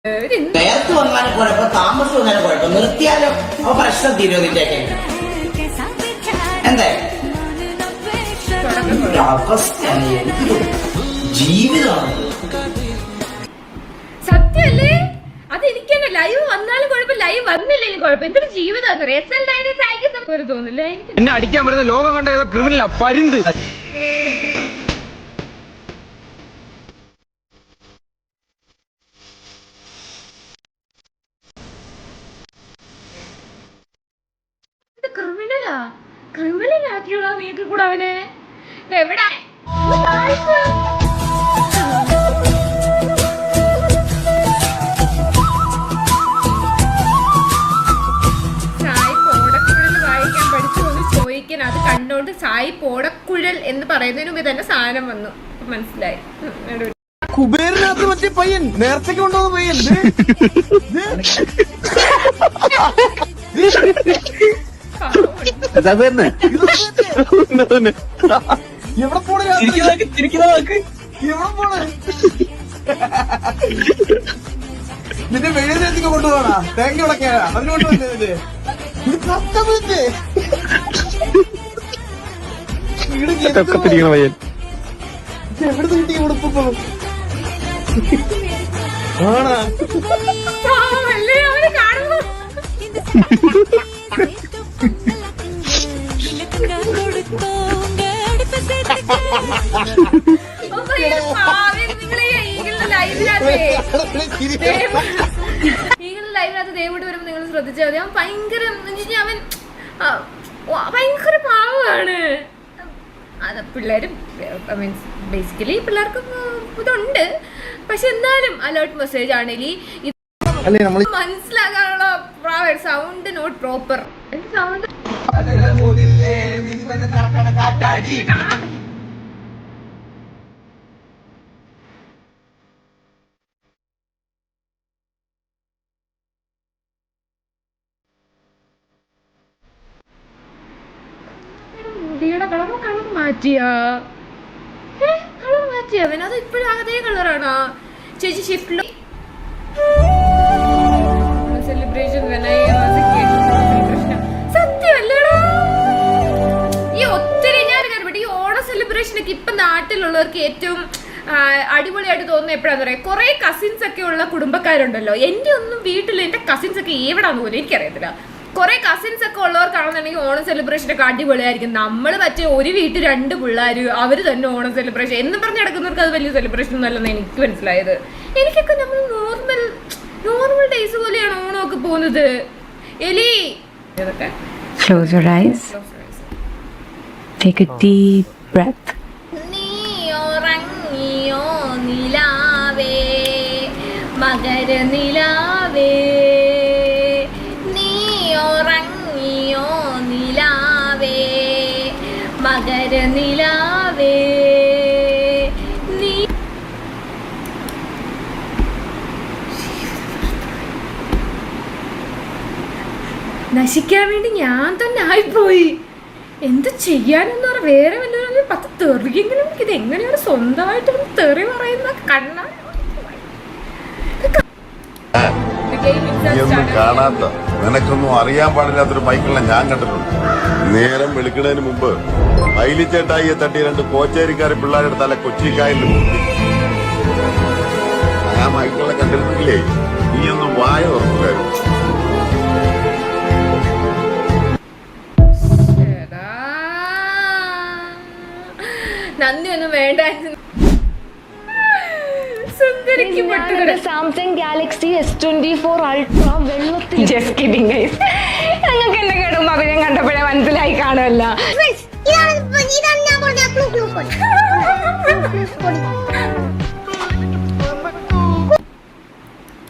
നേരത്തെ വന്നാലും കുഴപ്പം, താമസം വന്നാലും കുഴപ്പം, നിർത്തിയാലോ അപ്പൊ പ്രശ്നം തീരുവതിന്റെയൊക്കെ എന്തേ അവസ്ഥയാണ്. എന്തൊരു ജീവിതമാണ് സത്യല്ലേ? അത് എനിക്ക് തന്നെ ലൈവ് വന്നാലും കുഴപ്പം, ലൈവ് വന്നില്ലെങ്കിലും കുഴപ്പം. എന്തൊരു ജീവിതം തോന്നില്ലേ? എന്നെ അടിക്കാൻ വരുന്ന ലോകം കണ്ട ഏതോ ക്രിമിനലാ പരുന്ത്. ക്രിമിനലാക്കിയുള്ള വീട്ടിൽ കൂടെ അവനെ എവിടെ അത് കണ്ടോണ്ട് സായി പോടക്കുഴൽ എന്ന് പറയുന്നതിന് മുമ്പ് തന്നെ സാധനം വന്നു, മനസ്സിലായി. കുബേരനാഥ് മറ്റേ പയ്യൻ നേരത്തെ കൊണ്ടുവന്ന പയ്യൻ എവിടെ പോണ നിന്റെ വെളിയിലേക്ക് കൊണ്ടുപോകണ തേങ്ങ ഉടക്കാ അതിനോട്ട് വന്നത് ഇത് കത്തമില്ലേ പയ്യൻ എവിടെ കിട്ടി ഉടുപ്പോ ആണാ ലൈവിനകത്ത് ദേവോട് വരുമ്പോ നിങ്ങൾ ശ്രദ്ധിച്ചാൽ മതി. അവൻ ഭയങ്കര അവൻ ഭയങ്കര പാവമാണ്. അത് പിള്ളേരും മീൻസ് ബേസിക്കലി പിള്ളേർക്ക് ഇതുണ്ട്, പക്ഷെ എന്നാലും അലേർട്ട് മെസ്സേജ് ആണെങ്കിൽ മനസ്സിലാക്കാനുള്ള സൗണ്ട് നോട്ട് പ്രോപ്പർ. സൗണ്ട് മുടിയുടെ കളർ മാറ്റിയാ അവൻ അത് ഇപ്പോഴും അതേ കളറാണോ? ചേച്ചി ഷിഫ്റ്റ് സെലിബ്രേഷൻ സത്യമല്ലേടാ? ഈ ഒത്തിരി ഞാൻ കാര്യപ്പെട്ടു ഈ ഓണ സെലിബ്രേഷനൊക്കെ ഇപ്പൊ നാട്ടിലുള്ളവർക്ക് ഏറ്റവും അടിപൊളിയായിട്ട് തോന്നുന്നത് എപ്പോഴാന്ന് പറയാം, കുറെ കസിൻസ് ഒക്കെ ഉള്ള കുടുംബക്കാരുണ്ടല്ലോ. എന്റെ ഒന്നും വീട്ടിൽ എന്റെ കസിൻസ് ഒക്കെ എവിടാന്ന് പോലും എനിക്കറിയത്തില്ല. കുറെ കസിൻസ് ഒക്കെ ഉള്ളവർക്കാണെന്നുണ്ടെങ്കിൽ ഓണം സെലിബ്രേഷൻ ഒക്കെ അടിപൊളിയായിരിക്കും. നമ്മൾ മറ്റേ ഒരു വീട്ടിൽ 2 പിള്ളേര് അവര് തന്നെ ഓണം സെലിബ്രേഷൻ എന്ന് പറഞ്ഞ് നടക്കുന്നവർക്ക് അത് വലിയ സെലിബ്രേഷൻ ഒന്നും അല്ലെന്ന് എനിക്ക് മനസ്സിലായത്. എനിക്കൊക്കെ നമ്മൾ നോർമൽ ഡേയ്സ് പോലെയാണ് ഓണമൊക്കെ പോകുന്നത്. എലി ഇതൊക്കെ Close your eyes. Take a deep breath. നീ ഉറങ്ങിയോ നിലാവേ മകര നിലാവേ, നീ ഉറങ്ങിയോ നിലാവേ മകര നിലാവേ, നീ നശിക്കാൻ വേണ്ടി ഞാൻ തന്നെ ആയിപ്പോയി. എന്ത് ചെയ്യാനെന്ന് പറഞ്ഞാൽ വേറെ വല്ലവരും 10 തെറിയെങ്കിലും ഇത് എങ്ങനെയാണ് സ്വന്തമായിട്ട് തെറി പറയുന്ന കണ്ണാ കാണാത്ത നിനക്കൊന്നും അറിയാൻ പാടില്ലാത്തൊരു മൈക്കിളിനെ ഞാൻ കണ്ടിട്ടുണ്ട്. നേരം വെളുക്കുന്നതിന് മുമ്പ് മൈലിച്ചേട്ടായിയെ തട്ടി 2 കോച്ചേരിക്കാരെ പിള്ളേരുടെ തല കൊച്ചിക്കായലിൽ മുട്ടി. ആ മൈക്കിളിനെ കണ്ടിരുന്നില്ലേ? നീ ഒന്നും വായ ഓർമ്മക്കാരും. നന്ദി ഒന്നും വേണ്ട. സാംസങ് ഗാലക്സി S24 അൾട്രാ വെള്ളത്തിൽ. Just kidding guys. നിങ്ങൾക്ക് എന്നെ കേടും മകനെ കണ്ടപ്പോഴേ മനസ്സിലായി കാണുമല്ലോ.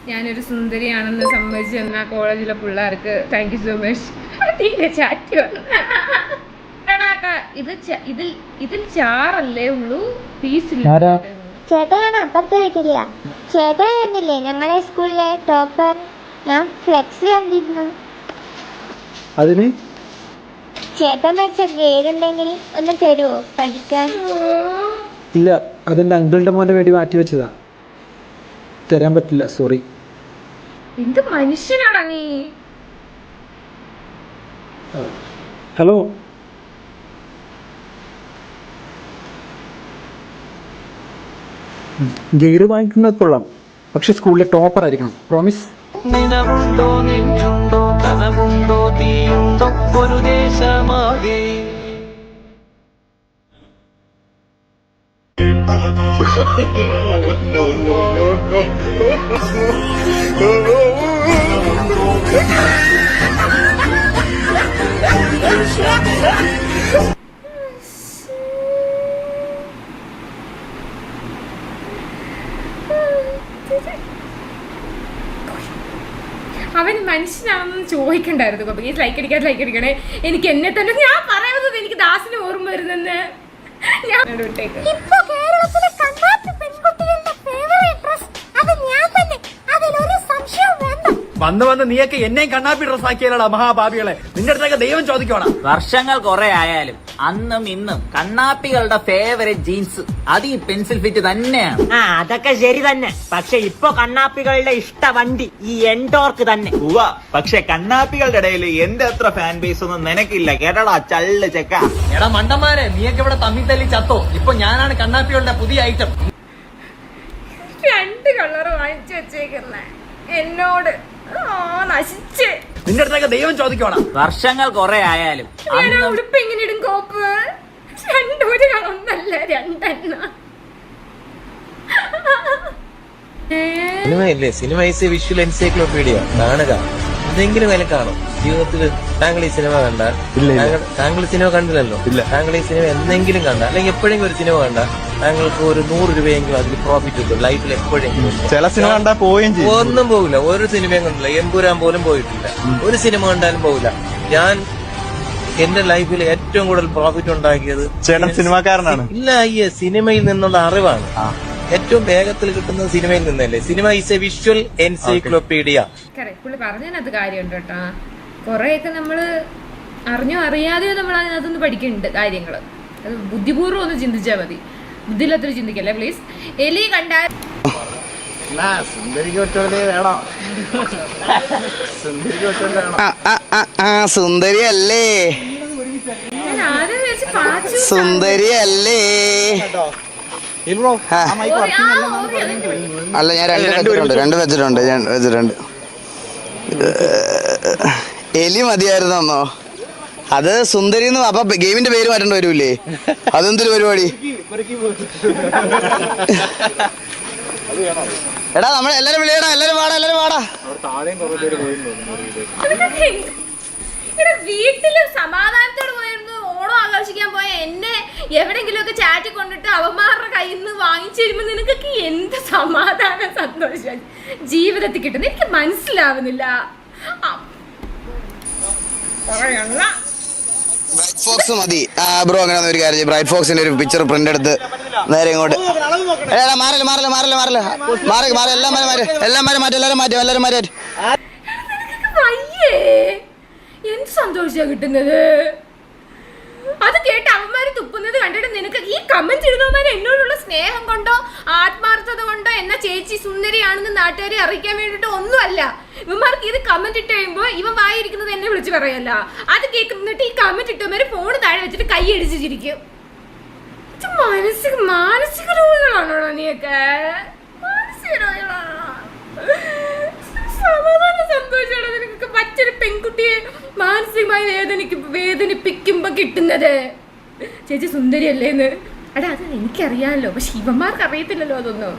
ഞാനൊരു സുന്ദരിയാണെന്ന് സമ്മതിച്ചു തന്ന കോളേജിലെ പിള്ളേർക്ക് താങ്ക് യു സോ മച്ച്. തീരെ ചാറ്റ് ഇതിൽ ചാറല്ലേ ഉള്ളൂ, പീസില്ല. ചേട്ടനാണ് അപ്പുറത്ത് വീട്ടില്ല. ചേട്ടനായിരുന്നില്ലേ ഞങ്ങളെ സ്കൂളിലെ ടോപ്പർ? ഞാൻ ഫ്ലെക്സ് കണ്ടിരുന്നു. അതിന് ചേട്ടൻ വെച്ച ഗ്രേഡുണ്ടെങ്കിൽ ഒന്ന് തരുമോ പഠിക്കാൻ? ഇല്ല, അതെന്റെ അങ്കിളുടെ മോന്റെ വേണ്ടി മാറ്റി വെച്ചതാ. തരാൻ പറ്റില്ല, സോറി. എന്ത് മനുഷ്യനാടാ നീ? ഹലോ, ഗെയ്ഡ് വാങ്ങിക്കുന്നത് കൊള്ളാം, പക്ഷെ സ്കൂളിലെ ടോപ്പർ ആയിരിക്കണം. പ്രോമിസ്. നിലവുണ്ടോ നെഞ്ചുണ്ടോ കനവുണ്ടോ തീയുണ്ടോ ഒരു ദേശമാകെ അവൻ മനുഷ്യനാണെന്ന് ചോദിക്കണ്ടായിരുന്നു. Please like അടിക്കണേ. എനിക്ക് എന്നെ തന്നെ ഞാൻ പറയുന്നത് എനിക്ക് ദാസിന് ഓർമ്മ വരുന്നെന്ന് ഞാൻ വിട്ടേക്ക്. വന്ന് നീയൊക്കെ എന്നെയും കണ്ണാപ്പി ഡ്രസ് ആക്കിയാലടാ മഹാഭാവികളെ. നിന്റെ അടുത്തൊക്കെ ദൈവം ചോദിക്കോടാ. വർഷങ്ങൾ കുറെ ആയാലും അന്നും ഇന്നും കണ്ണാപ്പികളുടെ ഫേവറേറ്റ് ജീൻസ് അത് ഈ പെൻസിൽ ഫിറ്റ് തന്നെയാണ്. അതൊക്കെ ശരി തന്നെ. പക്ഷെ ഇപ്പൊ കണ്ണാപ്പികളുടെ ഇഷ്ട വണ്ടി ഈ എൻടോർക്ക് തന്നെ. പക്ഷെ കണ്ണാപ്പികളുടെ ഇടയിൽ എന്റെ അത്ര ഫാൻ ബേസ് ഒന്നും നിനക്കില്ല കേട്ടടാ ചള്ള് ചെക്ക. എടാ മണ്ടന്മാരെ, നീയൊക്കെ ഇവിടെ തമ്മി തല്ലി ചത്തോ. ഇപ്പൊ ഞാനാണ് കണ്ണാപ്പികളുടെ പുതിയ ഐറ്റം. 2 കളർ വാങ്ങിച്ചു വെച്ചേക്കുന്ന എന്നോട് നശിച്ച്. നിന്റെ അടുത്തൊക്കെ ദൈവം ചോദിക്കോടാ. വർഷങ്ങൾ കുറെ ആയാലും ഞാൻ ഉടുപ്പ് എങ്ങനെ ഇടും കോപ്പ്? 2 ഒരു കളൊന്നല്ല 2 സിനിമയില്ലേ, cinema is a visual encyclopedia. കാണുക, എന്തെങ്കിലും വില കാണും ജീവിതത്തിൽ. താങ്കൾ ഈ സിനിമ കണ്ട? താങ്കൾ സിനിമ കണ്ടില്ലല്ലോ. താങ്കൾ ഈ സിനിമ എന്തെങ്കിലും കണ്ട, അല്ലെങ്കിൽ എപ്പോഴെങ്കിലും ഒരു സിനിമ കണ്ട, താങ്കൾക്ക് ഒരു 100 രൂപയെങ്കിലും അതിൽ പ്രോഫിറ്റ് കിട്ടും ലൈഫിൽ എപ്പോഴെങ്കിലും. ചില സിനിമ കണ്ടാൽ പോവുകയും ചെയ്യും. ഒന്നും പോകില്ല, ഒരു സിനിമയും കണ്ടില്ല. എമ്പുരാൻ പോലും പോയിട്ടില്ല. ഒരു സിനിമ കണ്ടാലും പോകില്ല. ഞാൻ എന്റെ ലൈഫിൽ ഏറ്റവും കൂടുതൽ പ്രോഫിറ്റ് ഉണ്ടാക്കിയത് ചേട്ടൻ സിനിമാക്കാരനാണ്. ഇല്ല, ഈ സിനിമയിൽ നിന്നുള്ള അറിവാണ് ഏറ്റവും വേഗത്തിൽ കിട്ടുന്നത്. സിനിമയിൽ നിന്നല്ലേ. Cinema is a visual encyclopedia. പുള്ളി പറഞ്ഞതിനകത്ത് കാര്യമുണ്ട് കേട്ടാ. കൊറേയൊക്കെ നമ്മള് അറിഞ്ഞോ അറിയാതെയോ നമ്മൾ അതിനകത്തൊന്ന് പഠിക്കുന്നുണ്ട് കാര്യങ്ങള്. അത് ബുദ്ധിപൂർവ്വം ഒന്ന് ചിന്തിച്ചാൽ മതി. ബുദ്ധിയില്ലാത്തൊരു ചിന്തിക്കല്ലേ പ്ലീസ്. എലി കണ്ടാൽ സുന്ദരിയല്ലേ, ഞാൻ ആദ്യം വിചാരിച്ചു പാച്ചു. സുന്ദരിയല്ലേ. അല്ല, ഞാൻ 2 വെച്ചിട്ടുണ്ട്. എലി മതിയായിരുന്നോ? അത് സുന്ദരി എന്ന്. അപ്പൊ ഗെയിമിന്റെ പേര് മാറ്റേണ്ടി വരൂലേ? അതെന്തൊരു പരിപാടി? എടാ, നമ്മളെല്ലാരും വിളിയടാ, എല്ലാരും വാടാ. വീട്ടില് സമാധാനത്തോട് പോയിരുന്നു ഓണം ആഘോഷിക്കാൻ പോയ എന്നെ എവിടെങ്കിലും ഒക്കെ ചാറ്റി കൊണ്ടിട്ട് അവന്മാരുടെ കയ്യിൽ നിന്ന് വാങ്ങിച്ചു തരുമ്പോ നിനക്കൊക്കെ എന്ത് സമാധാനം സന്തോഷം ജീവിതത്തിൽ കിട്ടുന്നത് എനിക്ക് മനസ്സിലാവുന്നില്ല. ബ്രൈറ്റ് ഫോക്സ് മതി ബ്രോ. അങ്ങനെ ഒരു കാര്യം, ബ്രൈറ്റ് ഫോക്സിന്റെ ഒരു പിക്ചർ പ്രിന്റ് എടുത്ത് നേരെ ഇങ്ങോട്ട്. എല്ലാരും മാറ്റി. എന്ത് സന്തോഷാ കിട്ടുന്നത്. അത് കേട്ട് അവന്മാര് തുപ്പുന്നത് കണ്ടിട്ട് നിനക്ക് ഈ കമന്റ് ഇടുന്നവന്മാര് എന്നോടുള്ള സ്നേഹം കൊണ്ടോ ആത്മാർത്ഥത കൊണ്ടോ എന്ന ചേച്ചി സുന്ദരിയാണെന്ന് നാട്ടുകാരെ അറിയിക്കാൻ വേണ്ടിട്ട് ഒന്നുമല്ല. ഇവന്മാർക്ക് ഇത് കമന്റ് ഇട്ട് കഴിയുമ്പോ ഇവൻ വായിരിക്കുന്നത് എന്നെ വിളിച്ച് പറയല്ല. അത് കേൾക്കുന്നിട്ട് ഈ കമന്റ് ഇട്ടവന്മാര് ഫോണ് താഴെ വെച്ചിട്ട് കൈ അടിച്ച് ചിരിക്കും. മാനസിക രോഗികളാണോ നീയൊക്കെ? മാനസിക രോഗികളാണോ? സമാധാന സന്തോഷമാണ് നിനക്കൊക്കെ മറ്റൊരു പെൺകുട്ടിയെ മാനസികമായി വേദനിപ്പിക്കുമ്പോ കിട്ടുന്നത്. ചേച്ചി സുന്ദരിയല്ലേന്ന്. അടാ, അത് എനിക്കറിയാമല്ലോ, പക്ഷെ ഇവന്മാർക്ക് അറിയത്തില്ലല്ലോ അതൊന്നും.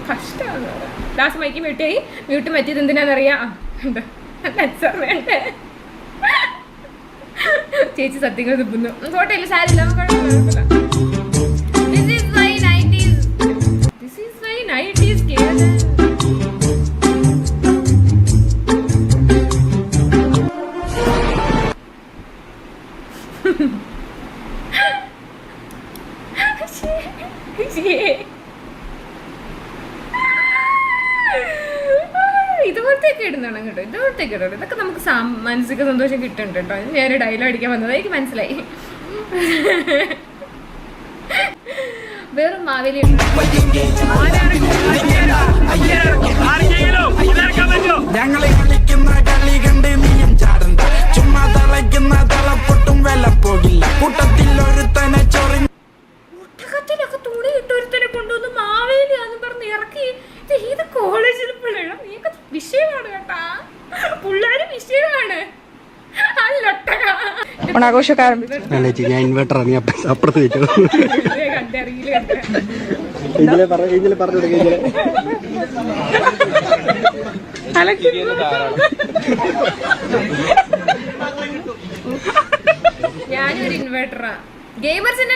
കഷ്ടമാണ്. ലാസ്റ്റ് മൈക്ക് മ്യൂട്ട് പറ്റിയത് എന്തിനാന്നറിയാം? വേണ്ടേ ചേച്ചി സത്യങ്ങൾ തുപ്പുന്നു. ഫോട്ടോയില്ല, സാരില്ല. This is why 90s Kerala. ഇതുപോലത്തേക്ക് ഇടുന്നതാണ് കേട്ടോ. ഇതുപോലത്തേക്ക് ഇടണം. ഇതൊക്കെ നമുക്ക് മാനസിക സന്തോഷം കിട്ടുന്നുണ്ട് കേട്ടോ. ഞാൻ ഡയലോഗ് അടിക്കാൻ വന്നത് എനിക്ക് മനസ്സിലായി. വെറും മാവേലി ഏത് കോളേജിൽ പിള്ളേരാ നീയൊക്കെ വിഷയമാണ് കേട്ടാ, പിള്ളേര് വിഷയമാണ്. ഓണാഘോഷക്കാരൻ ഞാൻ ഇൻവെർട്ടർ നീ അപ്പുറത്ത് വെച്ചോ. ഞാനൊരു ഇൻവെർട്ടറാ. ഗെയിമേഴ്സിന്റെ